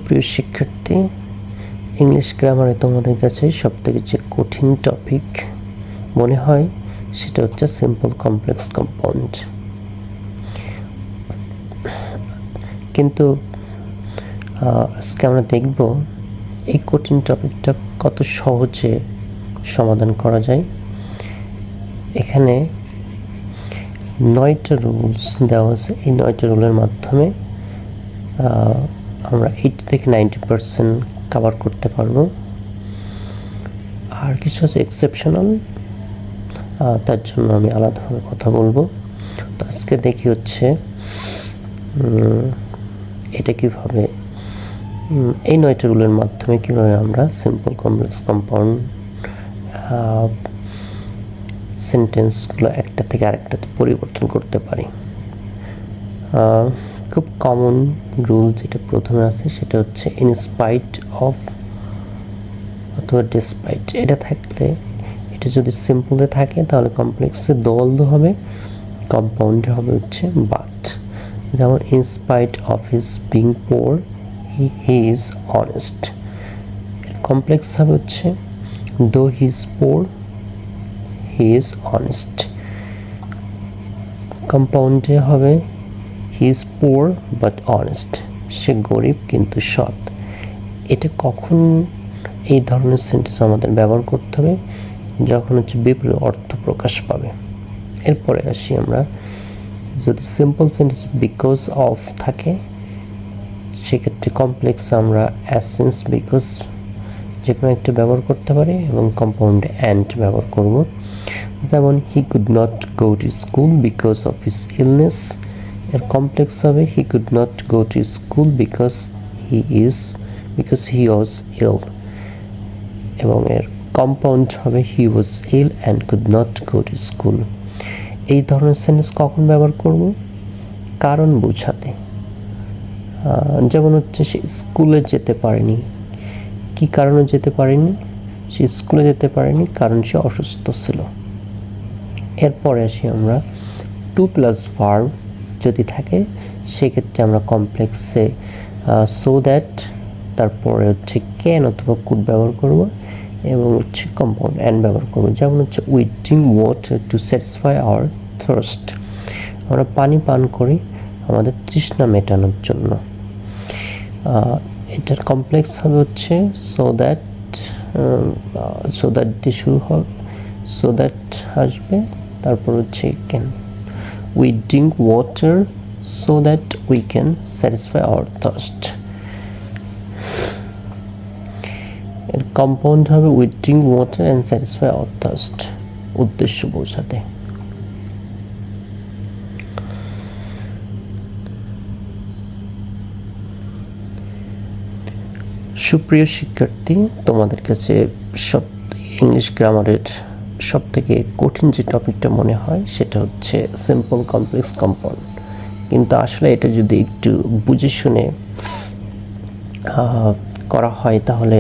সুপ্রিয় শিক্ষার্থী, ইংলিশ গ্রামারে তোমাদের কাছে সবথেকে যে কঠিন টপিক মনে হয় সেটা হচ্ছে সিম্পল কমপ্লেক্স কম্পাউন্ড। কিন্তু আজকে আমরা দেখব এই কঠিন টপিকটা কত সহজে সমাধান করা যায়। এখানে 9টা রুলস দেওয়া আছে। এই 9টা রুলের মাধ্যমে আমরা 80 থেকে 90% কভার করতে পারবো। আর কিছু আছে এক্সেপশনাল, তার জন্য আমি আলাদাভাবে কথা বলবো। তো আজকে দেখি হচ্ছে এটা কিভাবে এই 9টা রুলের মাধ্যমে কিভাবে আমরা সিম্পল কমপ্লেক্স কম্পাউন্ড সেন্টেন্সগুলো একটা থেকে আরেকটাতে পরিবর্তন করতে পারি। খুব কমন রুল যেটা প্রথমে আছে সেটা হচ্ছে ইন স্পাইট অফ অথবা ডিসপাইট। এটা থাকলে, এটা যদি সিম্পলে থাকে তাহলে কমপ্লেক্সে দোয়াল্দ হবে, কম্পাউন্ডে হবে হচ্ছে বাট। যেমন in spite of his being poor he is honest. Complex হবে হচ্ছে though he is poor he is honest. কম্পাউন্ডে হবে he is poor but honest. সে গরিব কিন্তু সৎ। এটা কখন এই ধরনের সেন্টেন্স আমাদের ব্যবহার করতে হবে? যখন হচ্ছে বিপরীত অর্থ প্রকাশ পাবে। এরপরে আসি আমরা, যদি সিম্পল সেন্টেন্স বিকজ অফ থাকে সেক্ষেত্রে কমপ্লেক্স আমরা অ্যাজ সিন্স বিকজ যে কোনো একটা ব্যবহার করতে পারি এবং কম্পাউন্ডে অ্যান্ড ব্যবহার করব। যেমন he could not go to school because of his illness. এর কমপ্লেক্স হবে he could not go to school because he was ill, এবং এর কম্পাউন্ড হবে he was ill and could not go to school. এই ধরনের sentence কখন ব্যবহার করব? কারণ বোঝাতে। যেমন হচ্ছে সে স্কুলে যেতে পারেনি। কি কারণে যেতে পারেনি? সে স্কুলে যেতে পারেনি কারণ সে অসুস্থ ছিল। এরপরে আসি আমরা, টু প্লাস ভার্ব যদি থাকে সেক্ষেত্রে আমরা কমপ্লেক্সে সো দ্যাট, তারপরে হচ্ছে ক্যান অথবা কুড ব্যবহার করব এবং হচ্ছে কম্পাউন্ড অ্যান্ড ব্যবহার করব। যেমন হচ্ছে we drink water to satisfy our thirst. আমরা পানি পান করি আমাদের তৃষ্ণা মেটানোর জন্য। এটার কমপ্লেক্স হবে হচ্ছে সো দ্যাট দিয়ে শুরু হবে, সো দ্যাট আসবে, তারপর হচ্ছে can. We drink water so that we can satisfy our thirst. এর কম্পাউন্ড হবে we drink water and satisfy our thirst, উদ্দেশ্য বোঝাতে। সুপ্রিয় শিক্ষার্থী, তোমাদের কাছে ইংলিশ গ্রামারের সব থেকে কঠিন যে টপিকটা মনে হয় সেটা হচ্ছে সিম্পল কমপ্লেক্স কম্পাউন্ড। কিন্তু আসলে এটা যদি একটু বুঝে শুনে করা হয় তাহলে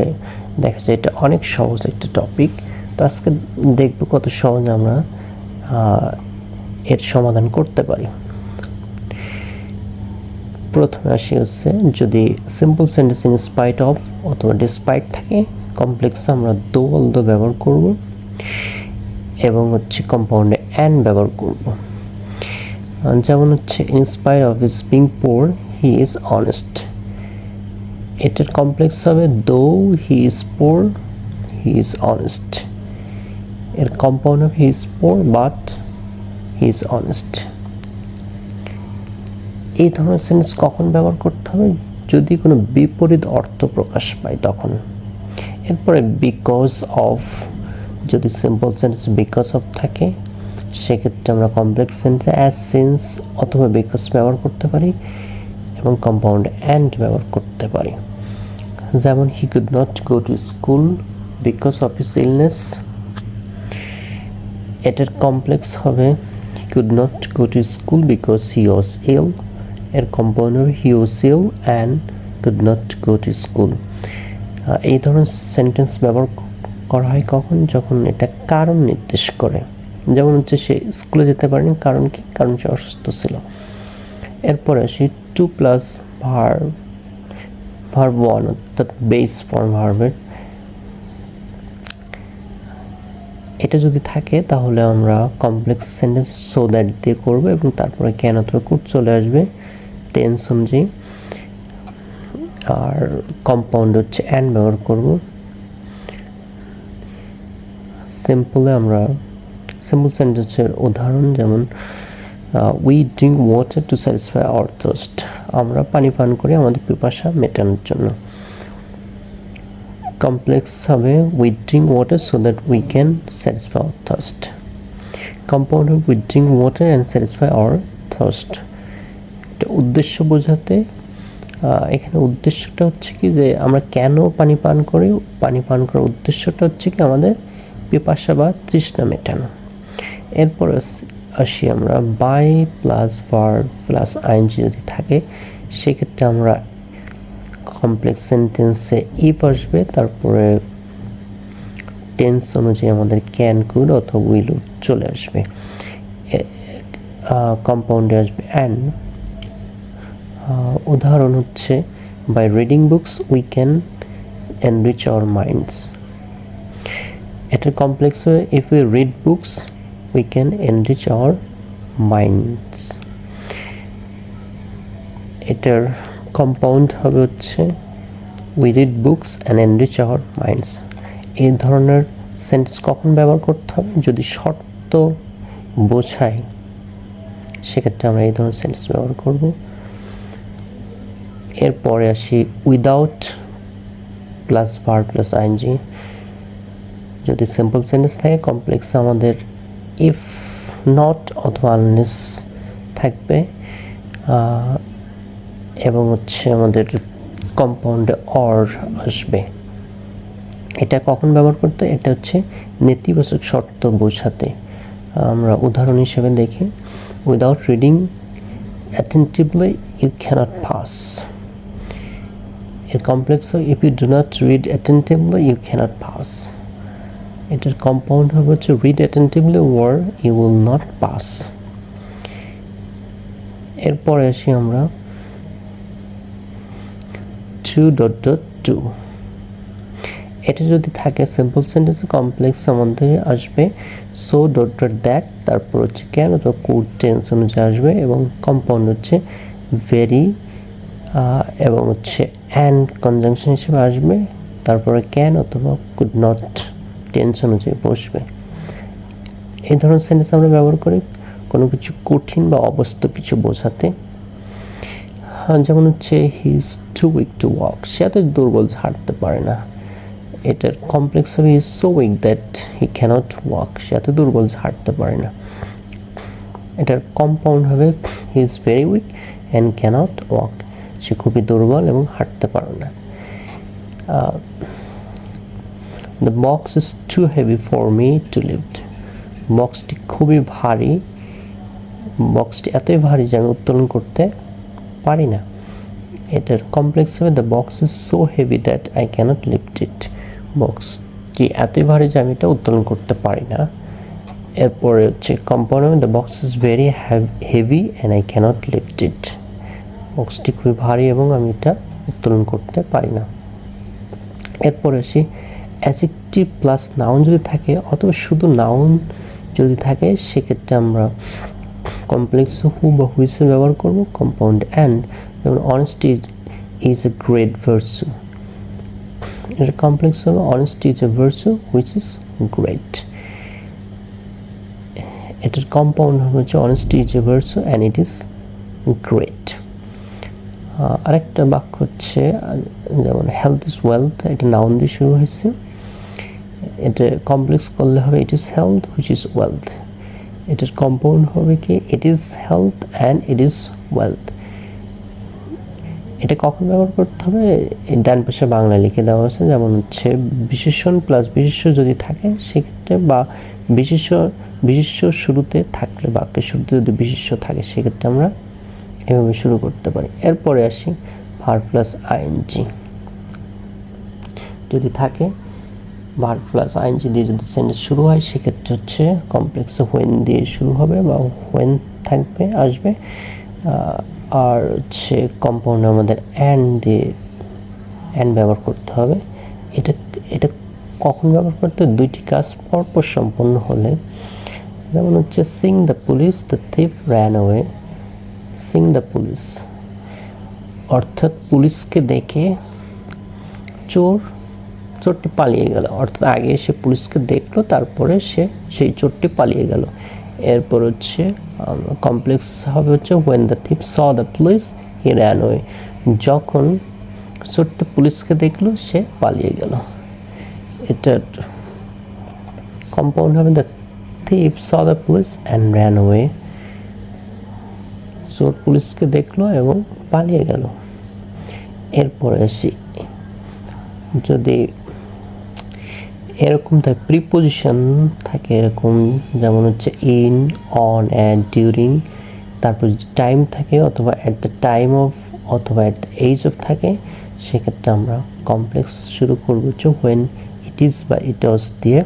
দেখা যায় এটা অনেক সহজ একটা টপিক। তো আজকে দেখব কত সহজে আমরা এর সমাধান করতে পারি। প্রথমে আসি হচ্ছে, যদি simple sentence in spite of অথবা ডিসপাইট থাকে কমপ্লেক্সে আমরা দো অলদো ব্যবহার করব এবং হচ্ছে কম্পাউন্ডে অ্যান্ড ব্যবহার করব। যেমন হচ্ছে in spite of his being poor he is honest. এটার কমপ্লেক্স হবে though he is poor he is honest. এর compound of he is poor but he is honest. এই ধরনের সেন্টেন্স কখন ব্যবহার করতে হবে? যদি কোনো বিপরীত অর্থ প্রকাশ পায় তখন। এরপরে বিকজ অফ, যদি সিম্পল সেন্টেন্স বিকজ অফ থাকে সেক্ষেত্রে আমরা কমপ্লেক্স সেন্টেন্সে অ্যাজ সিন্স অথবা বিকজ ব্যবহার করতে পারি এবং কম্পাউন্ড অ্যান্ড ব্যবহার করতে পারি। যেমন he could not go to school because of his illness. এটার কমপ্লেক্স হবে he could not go to school because he was ill. এর কম্পাউন্ড হবে he was ill and could not go to school. এই ধরনের sentence ব্যবহার করা হয় কখন? যখন এটা কারণ নির্দেশ করে। যেমন হচ্ছে সে স্কুলে যেতে পারেনি, কারণ কি? কারণ সে অসুস্থ ছিল। এরপরে আসি টু প্লাস ভার্ব ওয়ান অর্থাৎ বেস ফর্ম ভার্বের, এটা যদি থাকে তাহলে আমরা কমপ্লেক্স সেন্টেন্স সো দ্যাট দিয়ে করবো এবং তারপরে ক্যান অথবা কুড চলে আসবে টেন্স অনুযায়ী। আর কম্পাউন্ড হচ্ছে অ্যান্ড ব্যবহার করব। সিম্পলে আমরা সিম্পল সেন্টেন্সের উদাহরণ যেমন we drink water to satisfy our thirst, আমরা পানি পান করি আমাদের পিপাসা মেটানোর জন্য। কমপ্লেক্স হবে we drink water so that we can satisfy our thirst. Compound হবে we drink water and satisfy our thirst. এটা উদ্দেশ্য বোঝাতে, এখানে উদ্দেশ্যটা হচ্ছে কি যে আমরা কেন পানি পান করি, পানি পান করার উদ্দেশ্যটা হচ্ছে কি আমাদের পিপাসা বা তৃষ্ণা মেটানো। এরপর আসি আমরা by plus verb plus ING যদি থাকে সেক্ষেত্রে আমরা কমপ্লেক্স সেন্টেন্সে ইফ আসবে, তারপরে টেন্স অনুযায়ী আমাদের ক্যান কুড অথবা উইল চলে আসবে। কম্পাউন্ডে আসবে অ্যান্ড। উদাহরণ হচ্ছে by reading books we can enrich our minds. এটার কমপ্লেক্স হয়ে if we read books we can enrich our minds. এটার কম্পাউন্ড হবে হচ্ছে we read books and enrich our minds. এই ধরনের সেন্টেন্স কখন ব্যবহার করতে হবে, যদি শর্ত বোঝায় সেক্ষেত্রে আমরা এই ধরনের সেন্টেন্স ব্যবহার করব। এরপরে আসি without plus verb plus ING. যদি সিম্পল সেন্টেন্স থাকে কমপ্লেক্সে আমাদের ইফ নট অথবা আনলেস থাকবে এবং হচ্ছে আমাদের কম্পাউন্ডে অর আসবে। এটা কখন ব্যবহার করতে, এটা হচ্ছে নেতিবাচক শর্ত বোঝাতে। আমরা উদাহরণ হিসেবে দেখি without reading attentively you cannot pass. এর complex if you do not read attentively you cannot pass. এটার কম্পাউন্ড হবে হচ্ছে read attentively or you will not pass. এরপরে আসি আমরা টু ডট ডট টু। এটা যদি থাকে সিম্পল সেন্টেন্সে কমপ্লেক্স আমাদের আসবে সো ডট ডট দ্যাট, তারপর হচ্ছে ক্যান অথবা কুড টেন্স অনুযায়ী আসবে এবং কম্পাউন্ড হচ্ছে ভেরি এবং হচ্ছে অ্যান্ড কনজাংশন হিসেবে আসবে, তারপরে ক্যান অথবা কুড নট টেন্স অনুযায়ী বসবে। এই ধরনের সেন্টেন্স আমরা ব্যবহার করি কোনো কিছু কঠিন বা অবাস্তব কিছু বোঝাতে। যেমন হচ্ছে he is too weak to walk, সে এত দুর্বল হাঁটতে পারে না। এটার কমপ্লেক্স হবে he is so weak that he cannot walk, সে এত দুর্বল হাঁটতে পারে না। এটার কম্পাউন্ড হবে he is very weak and cannot walk, সে খুবই দুর্বল এবং হাঁটতে পারে না। The box is too heavy for me to lift, বক্সটি খুবই ভারী, বক্সটি এতই ভারী যে আমি উত্তোলন করতে পারি না। এটার কমপ্লেক্স হবে the box is so heavy that I cannot lift it, বক্সটি এতই ভারী যে আমি এটা উত্তোলন করতে পারি না। এরপরে হচ্ছে কম্পাউন্ড হবে the box is very heavy and I cannot lift it, বক্সটি খুবই ভারী এবং আমি এটা উত্তোলন করতে পারি না। এরপরে আসি অ্যাডজেক্টিভ প্লাস নাউন যদি থাকে অথবা শুধু নাউন যদি থাকে সেক্ষেত্রে আমরা কমপ্লেক্স হু বা হুইসে ব্যবহার করব। কম্পাউন্ড অ্যান্ড, যেমন honesty is a great virtue, এর কমপ্লেক্স হলো honesty is a virtue which is great. এটার কম্পাউন্ড হচ্ছে honesty is a virtue and it is great. আরেকটা বাক্য হচ্ছে যেমন হেলথ ইজ ওয়েলথ, এটা নাউন দিয়ে শুরু হয়েছে, এটা কমপ্লেক্স করলে হবে it is health which is wealth. এটার কম্পাউন্ড হবে কি it is health and it is wealth. এটা কখন ব্যবহার করতে হবে, ডান পাশে বাংলা লিখে দেওয়া আছে, যেমন হচ্ছে বিশেষণ প্লাস বিশেষ্য যদি থাকে সেক্ষেত্রে, বা বিশেষ্য শুরুতে থাকলে, বাক্যের শুরুতে যদি বিশেষ্য থাকে সেক্ষেত্রে আমরা এভাবে শুরু করতে পারি। এরপরে আসি ভার্ব প্লাস আইএনজি যদি থাকে, ভার্ব প্লাস আইএনজি দিয়ে যদি সেন্টেন্স শুরু হয় সেক্ষেত্রে হচ্ছে কমপ্লেক্সে হোয়েন দিয়ে শুরু হবে বা হোয়েন থাকবে আসবে। আর হচ্ছে কম্পাউন্ড আমাদের অ্যান্ড দিয়ে অ্যান্ড ব্যবহার করতে হবে। এটা এটা কখন ব্যবহার করতে হয়? দুইটি কাজ পরপর সম্পন্ন হলে। যেমন হচ্ছে Singh the police the thief ran away. Singh the police অর্থাৎ পুলিশকে দেখে চোরটি পালিয়ে গেল, অর্থাৎ আগে সে পুলিশকে দেখলো, তারপরে সেই চোরটি পালিয়ে গেল। এরপর হচ্ছে কমপ্লেক্স হবে হচ্ছে when the thief saw the police he ran away। যখন চোরটি পুলিশকে দেখলো সে পালিয়ে গেল। এটা কম্পাউন্ড হবে the thief saw the police and ran away। চোর পুলিশকে দেখলো এবং পালিয়ে গেল। এরপরে আসি, যদি এরকম থাকে প্রিপোজিশন থাকে এরকম, যেমন হচ্ছে ইন, অন, অ্যাট, ডিউরিং, তারপর টাইম থাকে অথবা অ্যাট দ্য টাইম অফ অথবা অ্যাট দ্য এজ অফ থাকে, সেক্ষেত্রে আমরা কমপ্লেক্স শুরু করবো হচ্ছে হোয়েন, ইট ইজ বা ইট ওয়াজ দিয়ে,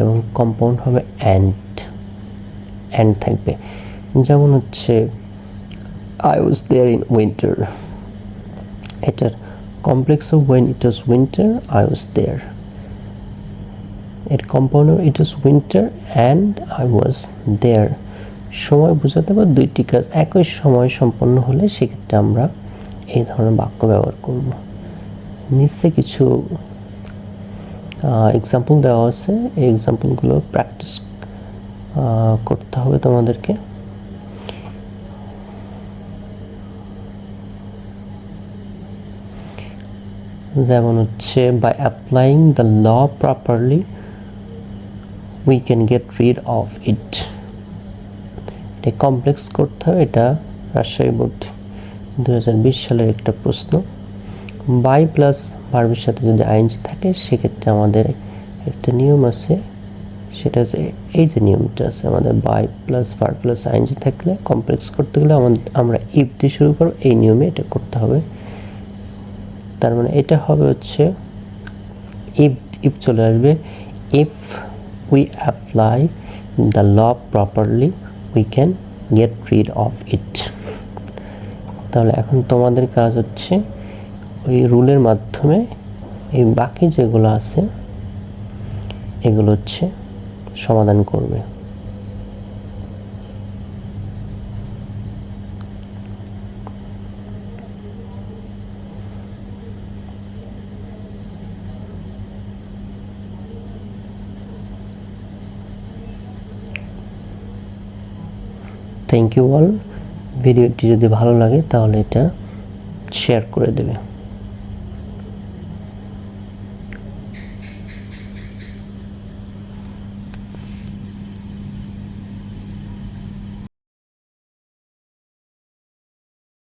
এবং কম্পাউন্ড হবে অ্যান্ড থাকবে। যেমন হচ্ছে I was there in winter, এটার complex of when it was winter I was there. এর compound it was winter and I was there. সময় বোঝাতে পারে দুইটি কাজ একই সময় সম্পন্ন হলে সেক্ষেত্রে আমরা এই ধরনের বাক্য ব্যবহার করব। নিচে কিছু এক্সাম্পল দেওয়া আছে, এই এক্সাম্পলগুলো প্র্যাকটিস করতে হবে তোমাদেরকে। যেমন হচ্ছে by applying the law properly we can get rid of it। এটা কমপ্লেক্স করতে হবে, এটা রাজশাহী বোর্ড 2020 সালের একটা প্রশ্ন। বাই প্লাস ভার্বের সাথে যদি আইএনজি থাকে সেক্ষেত্রে আমাদের একটা নিয়ম আছে, সেটা হচ্ছে এই যে নিয়মটা আছে আমাদের, by plus verb plus ING থাকলে কমপ্লেক্স করতে গেলে আমরা ইফ দিয়ে শুরু করব, এই নিয়মে এটা করতে হবে। তার মানে এটা হবে হচ্ছে ইফ চলে আসবে, if we apply the law properly we can get rid of it। তাহলে এখন তোমাদের কাজ হচ্ছে ওই রুলের মাধ্যমে এই বাকি যেগুলো আছে এগুলো হচ্ছে সমাধান করবে। Thank you all. ভিডিওটি যদি ভালো লাগে তাহলে এটা শেয়ার করে দেবে।